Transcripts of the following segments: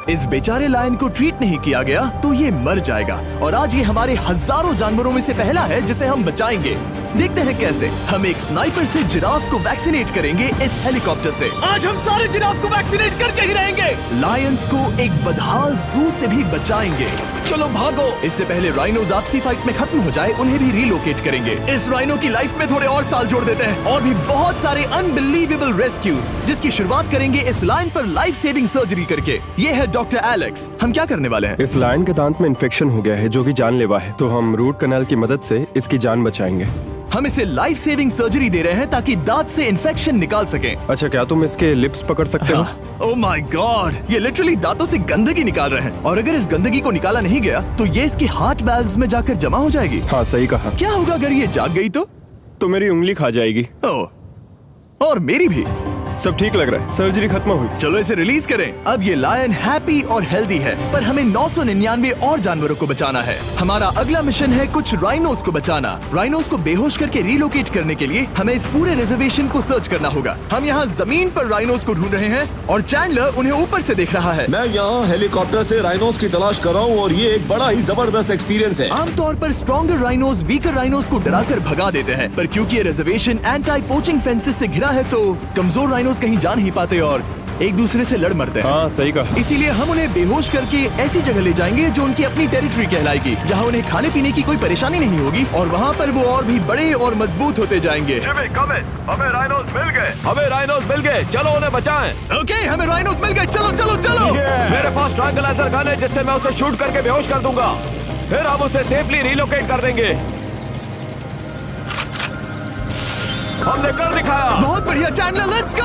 इस बेचारे लायन को ट्रीट नहीं किया गया तो ये मर जाएगा। और आज ये हमारे हजारों जानवरों में से पहला है जिसे हम बचाएंगे। देखते हैं कैसे। हम एक स्नाइपर से जिराफ को वैक्सीनेट करेंगे इस हेलीकॉप्टर से। आज हम सारे जिराफ को वैक्सीनेट करके ही रहेंगे। लायंस को एक बदहाल जू से भी बचाएंगे। चलो भागो। इससे पहले राइनोज आपसी फाइट में खत्म हो जाए, उन्हें भी रिलोकेट करेंगे। इस राइनो की लाइफ में थोड़े और साल जोड़ देते हैं और भी बहुत सारे अनबिलीवेबल रेस्क्यूज, जिसकी शुरुआत करेंगे इस लायन पर लाइफ सेविंग सर्जरी करके। ये है डॉक्टर एलेक्स। हम क्या करने वाले हैं? इस लायन के दांत में इन्फेक्शन हो गया है जो कि जानलेवा है, तो हम रूट कैनाल की मदद से इसकी जान बचाएंगे। हम इसे लाइफ सेविंग सर्जरी दे रहे हैं ताकि दांत से इन्फेक्शन निकाल सकें। अच्छा, क्या तुम इसके लिप्स पकड़ सकते हो? ओह माय गॉड, ये लिटरली दांतों से गंदगी निकाल रहे हैं। और अगर इस गंदगी को निकाला नहीं गया तो ये इसकी हार्ट वाल्व्स में जाकर जमा हो जाएगी। हाँ, सही कहा। क्या होगा अगर ये जाग गई तो मेरी उंगली खा जाएगी। ओह, और मेरी भी। सब ठीक लग रहा है, सर्जरी खत्म हुई। चलो इसे रिलीज करें। अब ये लायन हैप्पी और हेल्दी है, पर हमें 999 और जानवरों को बचाना है। हमारा अगला मिशन है कुछ राइनोस को बचाना। राइनोस को बेहोश करके रिलोकेट करने के लिए हमें इस पूरे रिजर्वेशन को सर्च करना होगा। हम यहाँ जमीन पर राइनोस को ढूंढ रहे हैं और चैंडलर उन्हें ऊपर से देख रहा है। मैं यहाँ हेलीकॉप्टर से राइनोस की तलाश कर रहा हूँ और ये एक बड़ा ही जबरदस्त एक्सपीरियंस है। आमतौर पर स्ट्रॉन्गर राइनोस वीकर राइनोस को डराकर भगा देते हैं, पर क्योंकि ये रिजर्वेशन एंटी पोचिंग फेंसेस से घिरा है तो कमजोर राइनोस कहीं जा नहीं पाते और एक दूसरे से लड़ मरते हैं। हाँ, सही कहा। इसीलिए हम उन्हें बेहोश करके ऐसी जगह ले जाएंगे जो उनकी अपनी टेरिटरी कहलाएगी, जहाँ उन्हें खाने पीने की कोई परेशानी नहीं होगी और वहाँ पर वो और भी बड़े और मजबूत होते जाएंगे। हमें राइनोस मिल गए, चलो उन्हें बचाएं। ओके, हमें राइनोस मिल गए, चलो चलो चलो। मेरे पास ट्रायंगलाइजर गन है जिससे मैं उसे शूट करके बेहोश कर दूंगा, फिर हम उसे सेफली रिलोकेट कर देंगे। हमने कर दिखाया। बहुत बढ़िया चैंडलर, लेट्स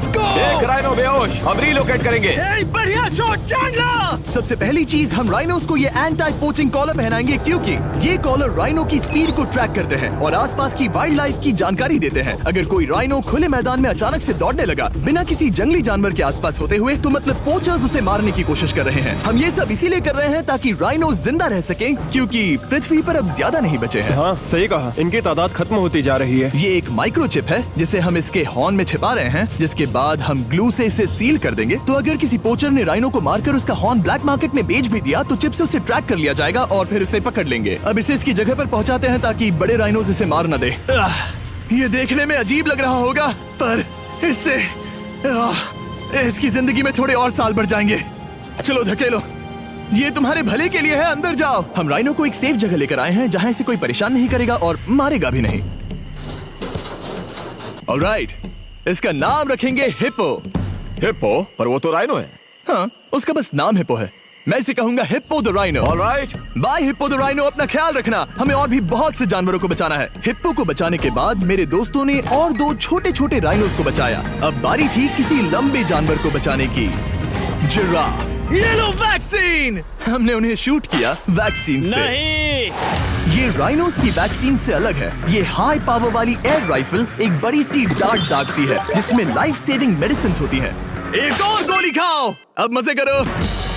गो। एक राइनो बेहोश, हम रिलोकेट करेंगे। बढ़िया शॉट चैंडलर। सबसे पहली चीज, हम राइनोस को ये एंटी पोचिंग कॉलर पहनाएंगे क्योंकि ये कॉलर राइनो की स्पीड को ट्रैक करते हैं और आसपास की वाइल्ड लाइफ की जानकारी देते हैं। अगर कोई राइनो खुले मैदान में अचानक से दौड़ने लगा बिना किसी जंगली जानवर के आसपास होते हुए, तो मतलब पोचर्स उसे मारने की कोशिश कर रहे हैं। हम ये सब इसीलिए कर रहे हैं ताकि राइनो जिंदा रह सकें, क्योंकि पृथ्वी पर अब ज्यादा नहीं बचे हैं। हाँ, सही कहा। इनकी तादाद खत्म होती जा रही है। ये एक माइक्रोचिप है जिसे हम इसके हॉर्न में छिपा रहे हैं, जिसके बाद हम ग्लू से इसे सील कर देंगे। तो अगर किसी पोचर ने राइनो को मारकर उसका हॉर्न ब्लैक मार्केट में बेच भी दिया तो चिप से उसे ट्रैक कर लिया जाएगा और फिर उसे पकड़ लेंगे। अब इसे इसकी जगह पर पहुंचाते हैं ताकि बड़े राइनोस इसे मार न दे। ये देखने में अजीब लग रहा होगा, पर इससे इसकी जिंदगी में थोड़े और साल बढ़ जाएंगे। चलो धकेलो, ये तुम्हारे भले के लिए है, अंदर जाओ। हम राइनो को एक सेफ जगह लेकर आए हैं जहाँ इसे कोई परेशान नहीं करेगा और मारेगा भी नहीं। ऑलराइट, इसका नाम रखेंगे हिप्पो। हिप्पो? पर वो तो राइनो है। हाँ, उसका बस नाम हिप्पो है। मैं इसे कहूंगा hippo the rhino. Alright, bye hippo the rhino. अपना ख्याल रखना, हमें और भी बहुत से जानवरों को बचाना है। हिप्पो को बचाने के बाद मेरे दोस्तों ने और 2 छोटे छोटे राइनोस को बचाया। अब बारी थी किसी लंबे जानवर को बचाने की। जिराफ। ये लो वैक्सीन। हमने उन्हें शूट किया वैक्सीन से। नहीं, ये राइनोस की वैक्सीन से अलग है। ये हाई पावर वाली एयर राइफल एक बड़ी सी डार्ट दागती है जिसमें लाइफ सेविंग मेडिसिन होती है। एक और गोली खाओ, अब मजे करो।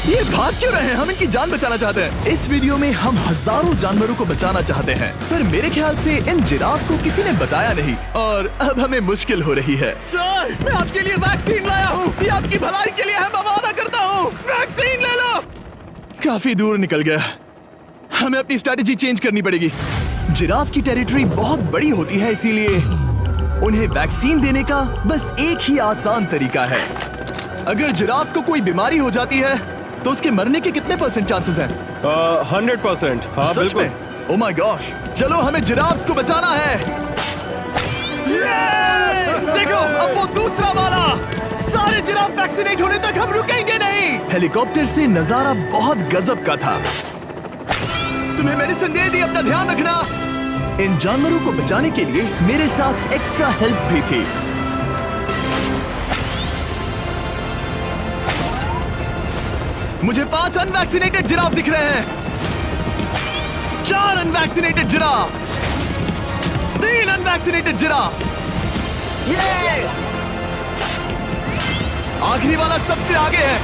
ये भाग क्यों रहे हैं? हम इनकी जान बचाना चाहते हैं। इस वीडियो में हम हजारों जानवरों को बचाना चाहते हैं, पर मेरे ख्याल से इन जिराफ को किसी ने बताया नहीं और अब हमें मुश्किल हो रही है। सर, मैं आपके लिए वैक्सीन लाया हूँ। ये आपकी भलाई के लिए है, मैं वादा करता हूँ। वैक्सीन ले लो। काफी दूर निकल गया, हमें अपनी स्ट्रेटेजी चेंज करनी पड़ेगी। जिराफ की टेरिटरी बहुत बड़ी होती है, इसीलिए उन्हें वैक्सीन देने का बस एक ही आसान तरीका है। अगर जिराफ को कोई बीमारी हो जाती है तो उसके मरने के कितने % चांसेस हैं? 100%। हाँ, सच बिल्कुल। में? ओह माय गॉश, चलो हमें जिराफ्स को बचाना है। देखो, अब वो दूसरा वाला। सारे जिराफ वैक्सीनेट होने तक हम रुकेंगे नहीं। हेलीकॉप्टर से नजारा बहुत गजब का था। तुम्हें मेडिसिन दे दी, अपना ध्यान रखना। इन जानवरों को बचाने के लिए मेरे साथ एक्स्ट्रा हेल्प भी थी। मुझे 5 अनवैक्सीनेटेड जिराफ दिख रहे हैं। 4 अनवैक्सीनेटेड जिराफ, 3 अनवैक्सीनेटेड जिराफ। ये आखिरी वाला सबसे आगे है।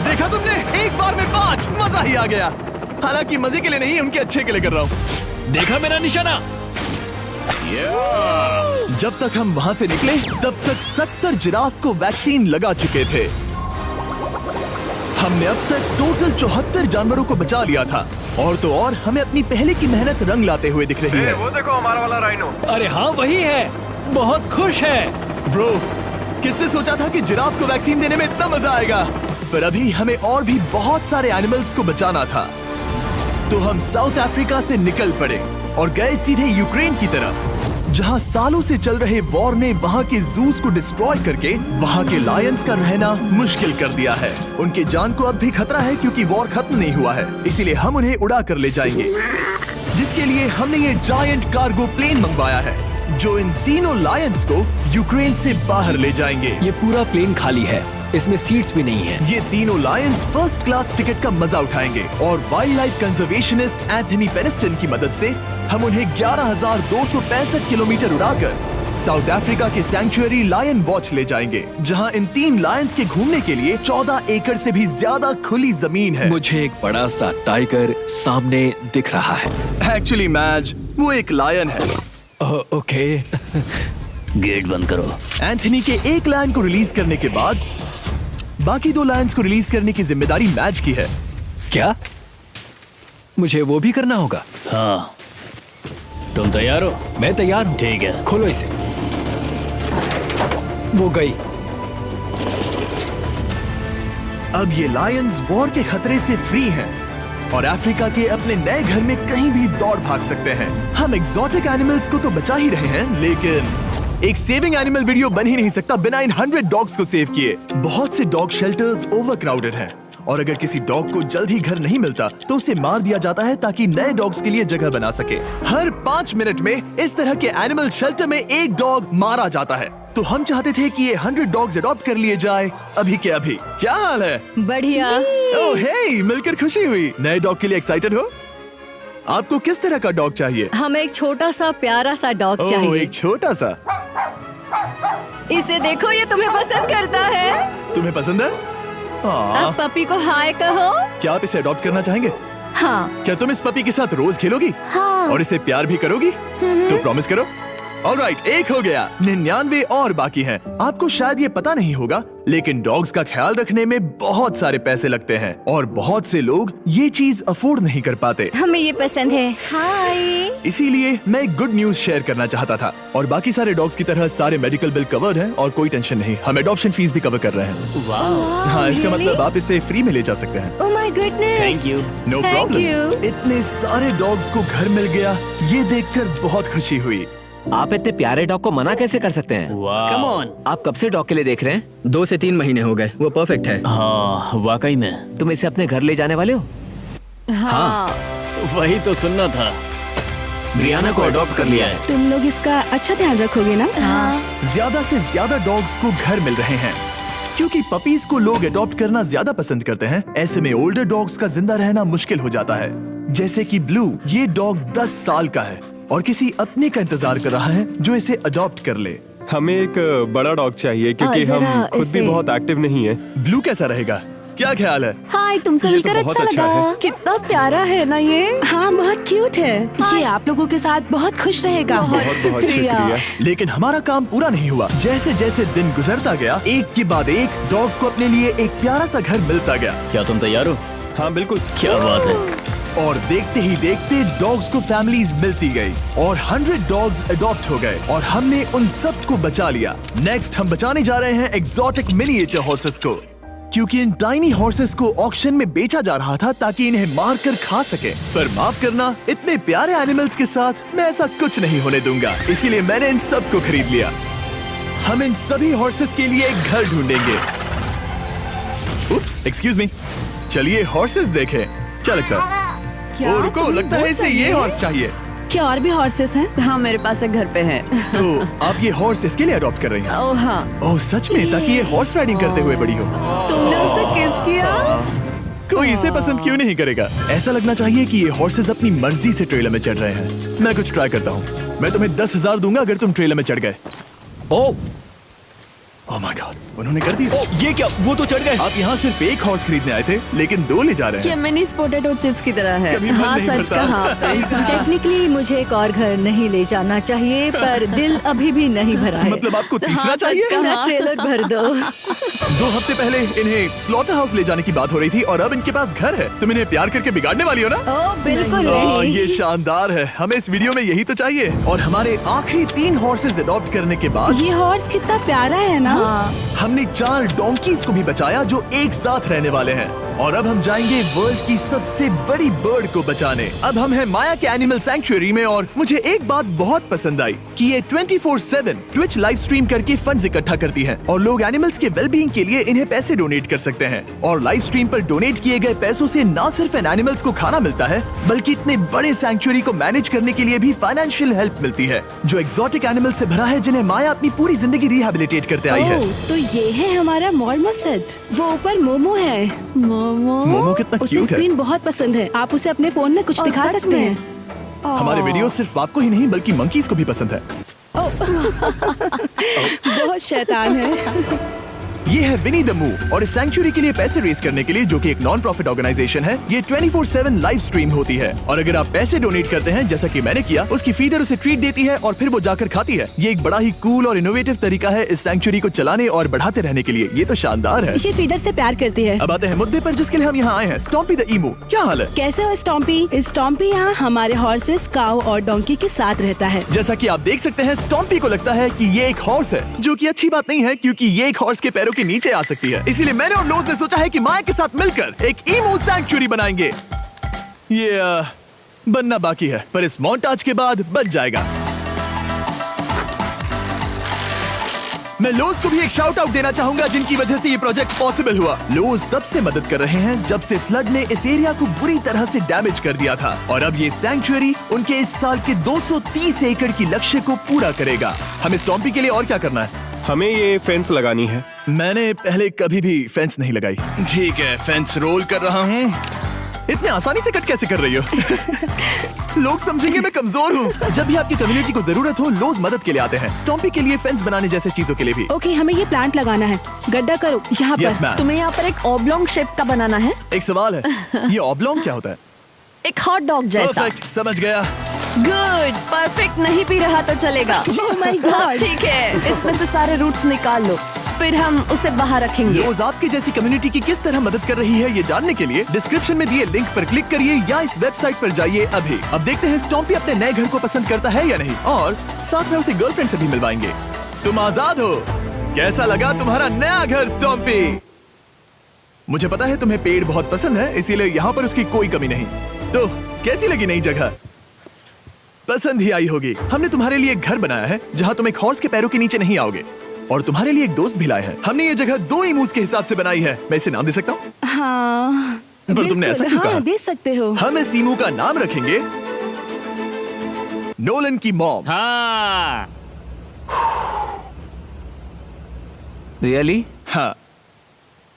देखा तुमने, एक बार में 5। मजा ही आ गया। हालांकि मजे के लिए नहीं, उनके अच्छे के लिए कर रहा हूँ। देखा मेरा निशाना? जब तक हम वहाँ से निकले तब तक 70 जिराफ को वैक्सीन लगा चुके थे। हमने अब तक टोटल 74 जानवरों को बचा लिया था। और तो और हमें अपनी पहले की मेहनत रंग लाते हुए दिख रही है। वो देखो हमारा वाला राइनो। अरे हाँ वही है, बहुत खुश है। ब्रो, किसने सोचा था कि जिराफ को वैक्सीन देने में इतना मजा आएगा। पर अभी हमें और भी बहुत सारे एनिमल्स को बचाना था। तो हम साउथ अफ्रीका से निकल पड़े और गए सीधे यूक्रेन की तरफ, जहां सालों से चल रहे वॉर ने वहां के जूस को डिस्ट्रॉय करके वहां के लायंस का रहना मुश्किल कर दिया है। उनके जान को अब भी खतरा है क्योंकि वॉर खत्म नहीं हुआ है, इसीलिए हम उन्हें उड़ा कर ले जाएंगे। जिसके लिए हमने ये जायंट कार्गो प्लेन मंगवाया है जो इन तीनों लायंस को यूक्रेन से बाहर ले जाएंगे। ये पूरा प्लेन खाली है, इसमेमें सीट्स भी नहीं है। ये तीनों लायंस फर्स्ट क्लास टिकट का मजा उठाएंगे और वाइल्ड लाइफ कंजर्वेशनिस्ट एंथनी पेनिस्टन की मदद से हम उन्हें 11,265 किलोमीटर उड़ाकर साउथ अफ्रीका के सैंक्चुअरी लायन वॉच ले जाएंगे, जहां इन 3 लायंस के घूमने के लिए 14 एकड़ से भी ज्यादा खुली जमीन है। मुझे एक बड़ा सा टाइगर सामने दिख रहा है। एक्चुअली मैच, वो एक लायन है। ओके। गेट बंद करो। एंथनी के एक लायन को रिलीज करने के बाद बाकी 2 लायंस को रिलीज करने की जिम्मेदारी मैच की है। क्या मुझे वो भी करना होगा? हाँ, तुम तैयार हो? मैं तैयार हूँ। ठीक है। खोलो इसे। वो गई। अब ये लायंस वॉर के खतरे से फ्री हैं और अफ्रीका के अपने नए घर में कहीं भी दौड़ भाग सकते हैं। हम एग्जॉटिक एनिमल्स को तो बचा ही रहे हैं, लेकिन एक सेविंग एनिमल वीडियो बन ही नहीं सकता बिना इन 100 डॉग्स को सेव किए। बहुत से डॉग शेल्टर्स ओवरक्राउडेड हैं और अगर किसी डॉग को जल्द ही घर नहीं मिलता तो उसे मार दिया जाता है ताकि नए डॉग्स के लिए जगह बना सके। हर 5 मिनट में इस तरह के एनिमल शेल्टर में एक डॉग मारा जाता है। तो हम चाहते थे कि ये 100 डॉग्स अडॉप्ट कर लिए जाए अभी के अभी। क्या हाल है? बढ़िया। ओह हे, मिलकर खुशी हुई। नए डॉग के लिए एक्साइटेड हो? आपको किस तरह का डॉग चाहिए? हमें एक छोटा सा प्यारा सा डॉग ओह, चाहिए। एक छोटा सा। इसे देखो, ये तुम्हें पसंद करता है। तुम्हें पसंद है? अब पपी को हाय कहो। क्या आप इसे अडॉप्ट करना चाहेंगे? हाँ। क्या तुम इस पपी के साथ रोज खेलोगी? हाँ। और इसे प्यार भी करोगी? तो प्रॉमिस करो। ऑलराइट, एक हो गया, 99 और बाकी हैं। आपको शायद ये पता नहीं होगा, लेकिन डॉग्स का ख्याल रखने में बहुत सारे पैसे लगते हैं और बहुत से लोग ये चीज अफोर्ड नहीं कर पाते। हमें ये पसंद है। हाय। इसीलिए मैं एक गुड न्यूज शेयर करना चाहता था। और बाकी सारे डॉग्स की तरह सारे मेडिकल बिल कवर्ड हैं और कोई टेंशन नहीं। हम एडॉप्शन फीस भी कवर कर रहे हैं। हाँ, इसका मतलब आप इसे फ्री में ले जा सकते हैं। Oh my goodness. Thank you. No Thank problem. you. इतने सारे डॉग्स को घर मिल गया, ये देखकर बहुत खुशी हुई। आप इतने प्यारे डॉग को मना कैसे कर सकते हैं? Come on. आप कब से डॉग के लिए देख रहे हैं? 2 से 3 महीने हो गए, वो परफेक्ट है। हाँ, वाकई में। तुम इसे अपने घर ले जाने वाले हो? हाँ। वही तो सुनना था। ब्रियाना को अडॉप्ट कर लिया है। तुम लोग इसका अच्छा ध्यान रखोगे ना? हाँ। ज्यादा से ज्यादा डॉग्स को घर मिल रहे हैं क्योंकि पपीज को लोग अडॉप्ट करना ज्यादा पसंद करते हैं। ऐसे में ओल्डर डॉग्स का जिंदा रहना मुश्किल हो जाता है। जैसे कि ब्लू, ये डॉग 10 साल का है और किसी अपने का इंतजार कर रहा है जो इसे अडॉप्ट कर ले। हमें एक बड़ा डॉग चाहिए क्योंकि जरा हम खुद भी इसे- बहुत एक्टिव नहीं है। ब्लू कैसा रहेगा? क्या ख्याल है? हाय, तुमसे ये तो मिलकर बहुत अच्छा अच्छा लगा। है। कितना प्यारा है ना ये। हाँ, बहुत क्यूट है। ये आप लोगों के साथ बहुत खुश रहेगा। बहुत बहुत शुक्रिया। शुक्रिया। लेकिन हमारा काम पूरा नहीं हुआ। जैसे जैसे दिन गुजरता गया, एक के बाद एक डॉग्स को अपने लिए एक प्यारा सा घर मिलता गया। क्या तुम तैयार हो? हाँ बिल्कुल। क्या बात है। और देखते ही देखते डॉग्स को फैमिलीज मिलती गई और 100 डॉग्स अडॉप्ट हो गए और हमने उन सब को बचा लिया। नेक्स्ट हम बचाने जा रहे हैं एग्जॉटिक मिनिएचर हॉर्सेस को, क्योंकि इन टाइनी हॉर्सेस को ऑक्शन में बेचा जा रहा था ताकि इन्हें मार कर खा सके। पर माफ करना, इतने प्यारे एनिमल्स के साथ मैं ऐसा कुछ नहीं होने दूंगा। इसीलिए मैंने इन सब को खरीद लिया। हम इन सभी हॉर्सेस के लिए एक घर ढूंढेंगे। उप्स, एक्सक्यूज मी। चलिए हॉर्सेस देखें। क्या लगता है? ओ रुको, लगता है इसे ये हॉर्स चाहिए। क्या और भी हॉर्सेस हैं? हाँ, मेरे पास एक घर पे है। तो आप ये हॉर्स इसके लिए अडॉप्ट कर रही हैं? ओह हाँ। ओह सच में? ताकि ये हॉर्स राइडिंग करते हुए बड़ी हो। तुमने उसे किस किया? कोई इसे पसंद क्यों नहीं करेगा? ऐसा लगना चाहिए कि ये हॉर्सेस अपनी मर्जी से ट्रेलर में चढ़ रहे हैं। मैं कुछ ट्राई करता हूँ। मैं तुम्हें 10,000 दूंगा अगर तुम ट्रेलर में चढ़ गए। ओ, ओह माय गॉड, उन्होंने कर दिया। ये क्या, वो तो चढ़ गए। आप यहाँ सिर्फ एक हॉर्स खरीदने आए थे, लेकिन 2 ले जा रहे ये हैं। मिनी पोटैटो चिप्स की तरह है। कभी मन हाँ नहीं सच भरता। कहा। टेक्निकली मुझे एक और घर नहीं ले जाना चाहिए, पर दिल अभी भी नहीं भरा है। मतलब आपको तीसरा हाँ, सच चाहिए? कहा। मेरा ट्रेलर भर दो। 2 हफ्ते पहले इन्हें स्लॉटर हाउस ले जाने की बात हो रही थी और अब इनके पास घर है। तुम इन्हें प्यार करके बिगाड़ने वाली हो ना? ओ बिल्कुल हाँ, नहीं। ये शानदार है। हमें इस वीडियो में यही तो चाहिए। और हमारे आखिरी 3 हॉर्सेस अडॉप्ट करने के बाद ये हॉर्स कितना प्यारा है ना। हमने 4 डोंकीज को भी बचाया जो एक साथ रहने वाले हैं। और अब हम जाएंगे वर्ल्ड की सबसे बड़ी बर्ड को बचाने। अब हम हैं माया के एनिमल सैंक्चुअरी में और मुझे एक बात बहुत पसंद आई कि ये 24/7 ट्विच लाइव स्ट्रीम करके फंड्स इकट्ठा करती है और लोग एनिमल्स के वेलबींग के लिए इन्हें पैसे डोनेट कर सकते हैं। और लाइव स्ट्रीम पर डोनेट किए गए पैसों से न सिर्फ इन एनिमल्स को खाना मिलता है, बल्कि इतने बड़े सैंक्चुअरी को मैनेज करने के लिए भी फाइनेंशियल हेल्प मिलती है, जो एक्सोटिक एनिमल से भरा है जिन्हें माया अपनी पूरी जिंदगी रिहैबिलिटेट करते आई है। ओह, तो ये है हमारा मॉर्मोसेट। वो ऊपर मोमो है। मोमो कितना उसे क्यूट है। स्क्रीन बहुत पसंद है। आप उसे अपने फोन में कुछ ओह, दिखा सच सकते में? हैं। हमारे वीडियो सिर्फ आपको ही नहीं बल्कि मंकीज को भी पसंद है। बहुत शैतान है। ये है विनी द मू और इस सैंक्चुअरी के लिए पैसे रेज करने के लिए, जो कि एक नॉन प्रॉफिट ऑर्गेनाइजेशन है, ये 24/7 लाइव स्ट्रीम होती है। और अगर आप पैसे डोनेट करते हैं, जैसा कि मैंने किया, उसकी फीडर उसे ट्रीट देती है और फिर वो जाकर खाती है। ये एक बड़ा ही कूल और इनोवेटिव तरीका है इस सैंक्चुअरी को चलाने और बढ़ाते रहने के लिए। ये तो शानदार है। ये फीडर से प्यार करती है। अब आते हैं मुद्दे पर जिसके लिए हम यहाँ आए हैं, स्टॉम्पी द ईमू। क्या हाल है? कैसे हो स्टॉम्पी? स्टॉम्पी यहाँ हमारे हॉर्सेस, काऊ और डोंकी के साथ रहता है। जैसा कि आप देख सकते हैं, स्टॉम्पी को लगता है कि ये एक हॉर्स है, जो कि अच्छी बात नहीं है क्योंकि ये एक हॉर्स के पैरों के नीचे आ सकती है। इसीलिए मैंने और लोज ने सोचा है कि माया के साथ मिलकर एक ईमू सैंक्चुअरी बनाएंगे। ये बनना बाकी है, पर इस मोंटाज के बाद बन जाएगा। मैं लोज को भी एक शाउट आउट देना चाहूंगा, जिनकी वजह से ये प्रोजेक्ट पॉसिबल हुआ। लोज तब से मदद कर रहे हैं जब से फ्लड ने इस एरिया को बुरी तरह से डैमेज कर दिया था, और अब ये सैंक्चुअरी उनके इस साल के 230 एकड़ की लक्ष्य को पूरा करेगा। हमें स्टॉम्पी के लिए और क्या करना है? हमें ये फेंस लगानी है। मैंने पहले कभी भी फेंस नहीं लगाई। ठीक है, फेंस रोल कर रहा हूँ। इतने आसानी से कट कैसे कर रही हो? लोग समझेंगे मैं कमजोर हूँ। जब भी आपकी कम्युनिटी को जरूरत हो, लोग मदद के लिए आते हैं। स्टॉम्पी के लिए फेंस बनाने जैसे चीजों के लिए भी। ओके, हमें ये प्लांट लगाना है। गड्ढा करो यहाँ यस पर। मैम। तुम्हें यहाँ पर एक ऑब्लोंग शेप का बनाना है, एक सवाल है, ये ऑब्लोंग क्या होता है? एक हॉट डॉग जैसा। परफेक्ट, समझ गया। गुड, परफेक्ट नहीं पी रहा तो चलेगा। Oh my God. ठीक है, इसमें से सारे रूट्स निकाल लो, फिर हम उसे बाहर रखेंगे। लोज आपकी जैसी कम्युनिटी की किस तरह मदद कर रही है, ये जानने के लिए डिस्क्रिप्शन में दिए लिंक पर क्लिक करिए या इस वेबसाइट पर जाइए अभी। अब देखते हैं स्टॉम्पी अपने नए घर को पसंद करता है या नहीं, और साथ में उसे गर्लफ्रेंड से भी मिलवाएंगे। तुम आजाद हो। कैसा लगा तुम्हारा नया घर स्टॉम्पी? मुझे पता है तुम्हें पेड़ बहुत पसंद है, इसीलिए यहाँ पर उसकी कोई कमी नहीं। तो कैसी लगी नई जगह? पसंद ही आई होगी। हमने तुम्हारे लिए एक घर बनाया है जहाँ तुम एक हॉर्स के पैरों के नीचे नहीं आओगे, और तुम्हारे लिए एक दोस्त भी लाए हैं। हमने ये जगह 2 ईमूस के हिसाब से बनाई है। मैं इसे नाम दे सकता हूँ? हाँ, पर तुमने ऐसा क्यों हाँ, कहा? दे सकते हो। हम इस ईमू का नाम रखेंगे नोलन की मॉम। हाँ, रियली? हाँ,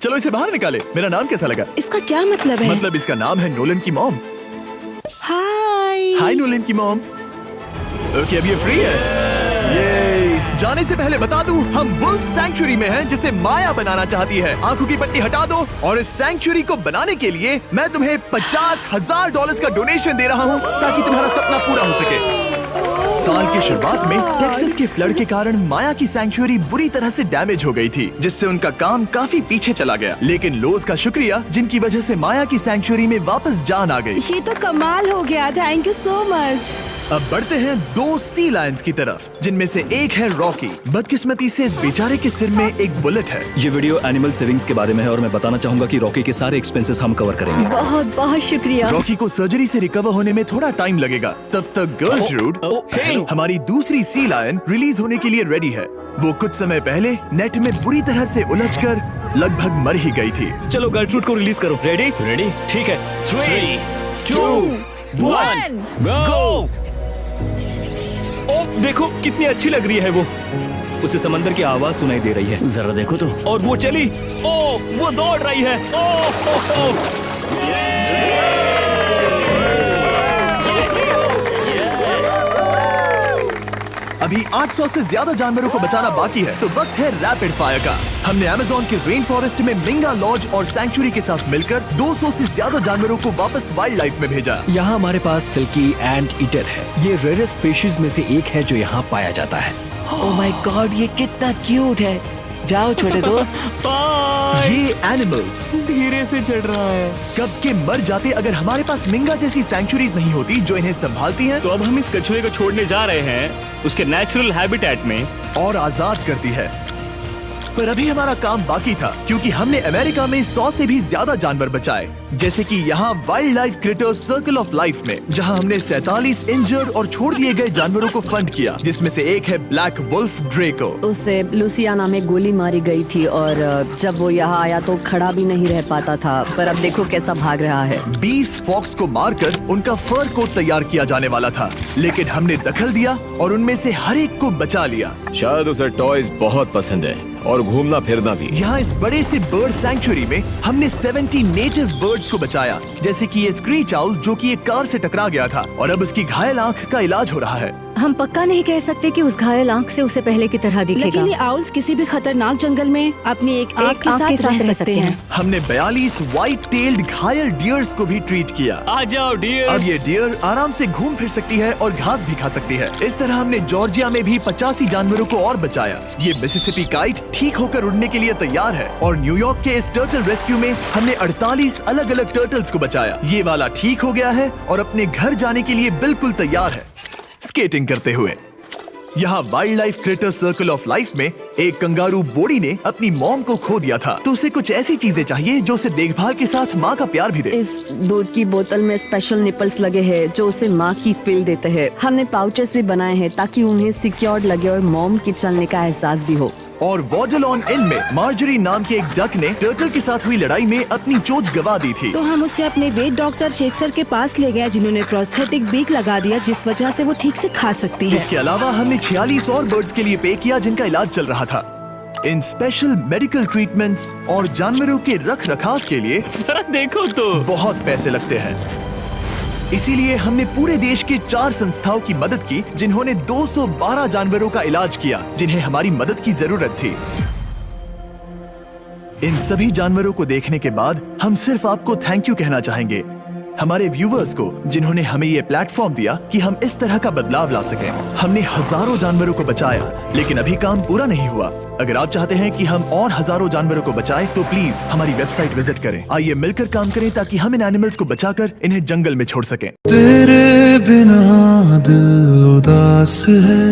चलो इसे बाहर निकाले। मेरा नाम कैसा लगा? इसका क्या मतलब है? मतलब इसका नाम है नोलन की मॉम। हाय। हाय नोलन की मॉम। ओके, अब ये फ्री है। ये जाने से पहले बता दूं, हम वुल्फ सैंक्चुअरी में हैं, जिसे माया बनाना चाहती है। आंखों की पट्टी हटा दो, और इस सैंक्चुअरी को बनाने के लिए मैं तुम्हें $50,000 का डोनेशन दे रहा हूं, ताकि तुम्हारा सपना पूरा हो सके। साल की शुरुआत में टेक्सास के फ्लड के कारण माया की सैंक्चुअरी बुरी तरह से डैमेज हो गई थी, जिससे उनका काम काफी पीछे चला गया। लेकिन लोज का शुक्रिया, जिनकी वजह से माया की सैंक्चुअरी में वापस जान आ गई। ये तो कमाल हो गया। Thank you so much. अब बढ़ते हैं 2 सी लायंस की तरफ, जिनमें से एक है रॉकी। बदकिस्मती से इस बेचारे के सिर में एक बुलेट है। ये वीडियो एनिमल सेविंग्स के बारे में है और मैं बताना चाहूंगा कि रॉकी के सारे एक्सपेंसेस हम कवर करेंगे। बहुत बहुत शुक्रिया। रॉकी को सर्जरी से रिकवर होने में थोड़ा टाइम लगेगा। तब तक गर्लट्रूड, हमारी दूसरी सी लायन, रिलीज होने के लिए रेडी है। वो कुछ समय पहले नेट में बुरी तरह से उलझकर लगभग मर ही गई थी। चलो गर्लट्रूड को रिलीज करो। रेडी? रेडी? ठीक है। 3, 2, 1, गो! ओ देखो कितनी अच्छी लग रही है वो। उसे समंदर की आवाज सुनाई दे रही है। जरा देखो तो। और वो चली। ओ वो दौड़ रही है। ओ। अब अभी 800 से ज्यादा जानवरों को बचाना बाकी है, तो वक्त है रैपिड फायर का। हमने अमेज़न के रेन फॉरेस्ट में मिंगा लॉज और सैंक्चुरी के साथ मिलकर 200 से ज्यादा जानवरों को वापस वाइल्ड लाइफ में भेजा। यहाँ हमारे पास सिल्की एंट ईटर है। ये रेयरेस्ट स्पीशीज में से एक है जो यहाँ पाया जाता है। ओह माय गॉड, ये कितना क्यूट है। जाओ छोटे दोस्त। ये एनिमल्स धीरे से चढ़ रहा है। कब के मर जाते अगर हमारे पास मिंगा जैसी सैंक्चुरीज नहीं होती जो इन्हें संभालती हैं तो अब हम इस कछुए को छोड़ने जा रहे हैं उसके नेचुरल हैबिटेट में और आजाद करती है। पर अभी हमारा काम बाकी था, क्योंकि हमने अमेरिका में 100 से भी ज्यादा जानवर बचाए, जैसे कि यहाँ wild life creators circle of life में, जहाँ हमने 47 इंजर्ड और छोड़ दिए गए जानवरों को फंड किया, जिसमें से एक है ब्लैक वुल्फ ड्रेको। उसे लुसियाना में गोली मारी गई थी और जब वो यहाँ आया तो खड़ा भी नहीं रह पाता था, पर अब देखो कैसा भाग रहा है। 20 फॉक्स को मारकर उनका फर कोट तैयार किया जाने वाला था, लेकिन हमने दखल दिया और उनमें से हर एक को बचा लिया। शायद उसे टॉयज बहुत पसंद है और घूमना फिरना भी। यहाँ इस बड़े से बर्ड सैंक्चुरी में हमने 70 नेटिव बर्ड्स को बचाया, जैसे कि ये स्क्रीच आउल जो कि एक कार से टकरा गया था और अब उसकी घायल आंख का इलाज हो रहा है। हम पक्का नहीं कह सकते कि उस घायल आंख से उसे पहले की तरह दिखेगा। लेकिन ये आउल्स किसी भी खतरनाक जंगल में अपनी एक आंख के साथ रह सकते हैं। हमने 42 व्हाइट टेल्ड घायल डियर्स को भी ट्रीट किया। आ जाओ डियर। अब ये डियर आराम से घूम फिर सकती है और घास भी खा सकती है। इस तरह हमने जॉर्जिया में भी 85 जानवरों को और बचाया। ये मिसिसिपी काइट ठीक होकर उड़ने के लिए तैयार है और न्यूयॉर्क के इस टर्टल रेस्क्यू में हमने 48 अलग अलग टर्टल्स को बचाया। ये वाला ठीक हो गया है और अपने घर जाने के लिए बिल्कुल तैयार है स्केटिंग करते हुए। यहाँ wild life creator circle of life में एक कंगारू बोडी ने अपनी मॉम को खो दिया था, तो उसे कुछ ऐसी चीजें चाहिए जो उसे देखभाल के साथ माँ का प्यार भी दे। इस दूध की बोतल में स्पेशल निपल्स लगे हैं जो उसे माँ की फील देते हैं। हमने पाउचेस भी बनाए हैं ताकि उन्हें सिक्योर्ड लगे और मॉम के चलने का एहसास भी हो। और वॉडलॉन इन में मार्जरी नाम के एक डक ने टर्टल के साथ हुई लड़ाई में अपनी चोंच गवा दी थी, तो हम उसे अपने वेट डॉक्टर चेस्टर के पास ले गए, जिन्होंने प्रोस्थेटिक बीक लगा दिया, जिस वजह से वो ठीक से खा सकती है। इसके अलावा हमने 46 और बर्ड्स के लिए पे किया जिनका इलाज चल रहा था। इन स्पेशल मेडिकल ट्रीटमेंट्स और जानवरों के रख रखाव के लिए जरा देखो तो बहुत पैसे लगते हैं। इसीलिए हमने पूरे देश के 4 संस्थाओं की मदद की जिन्होंने 212 जानवरों का इलाज किया जिन्हें हमारी मदद की जरूरत थी। इन सभी जानवरों को देखने के बाद हम सिर्फ आपको थैंक यू कहना चाहेंगे, हमारे व्यूवर्स को जिन्होंने हमें ये प्लेटफॉर्म दिया कि हम इस तरह का बदलाव ला सकें। हमने हजारों जानवरों को बचाया, लेकिन अभी काम पूरा नहीं हुआ। अगर आप चाहते हैं कि हम और हजारों जानवरों को बचाएं, तो प्लीज हमारी वेबसाइट विजिट करें। आइए मिलकर काम करें ताकि हम इन एनिमल्स को बचाकर इन्हें जंगल में छोड़ सकें। तेरे बिना दिल उदास है,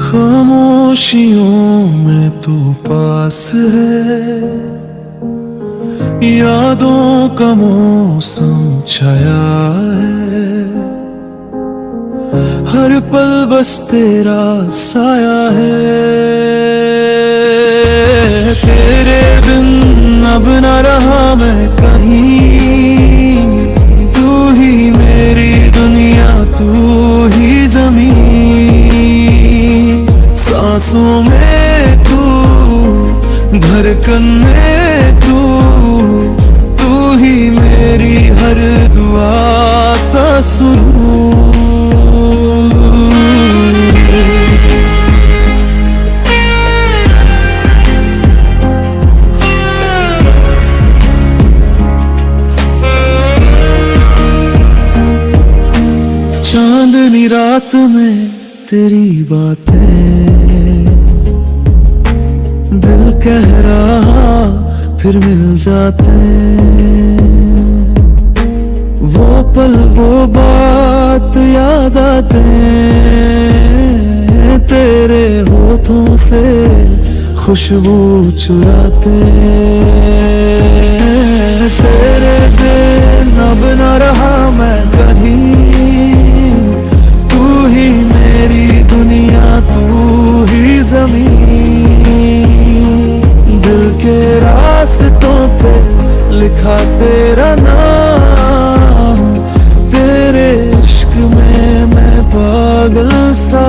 खामोशियों में तू पास है, यादों का मौसम छाया है, हर पल बस तेरा साया है। तेरे बिन अब न रहा मैं कहीं, तू ही मेरी दुनिया, तू ही ज़मीन, सांसों में तू, धड़कन में तू, तू ही मेरी हर दुआ का सुरूर। चांदनी रात में तेरी बातें, दिल कह रहा फिर मिल जाते, वो पल वो बात याद आते, तेरे होठों से खुशबू चुराते, तेरे बिन अब न रहा मैं कहीं, तू ही मेरी दुनिया, तू ही ज़मीन, दिल के रास्तों पे लिखा तेरा नाम, तेरे इश्क में मैं पागल सा,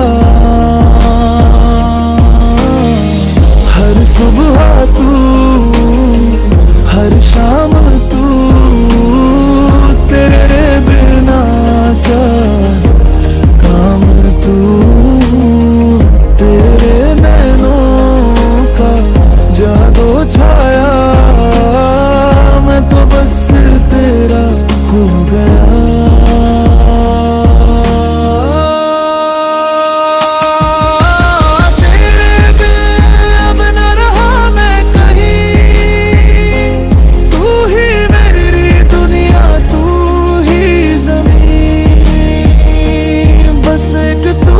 हर सुबह तू, हर शाम तू, तेरे बिना का काम तू। छाया, मैं तो बस तेरा हो गया। तेरे बिन अब न रहा मैं कहीं, तू ही मेरी दुनिया, तू ही ज़मीन, बस एक तू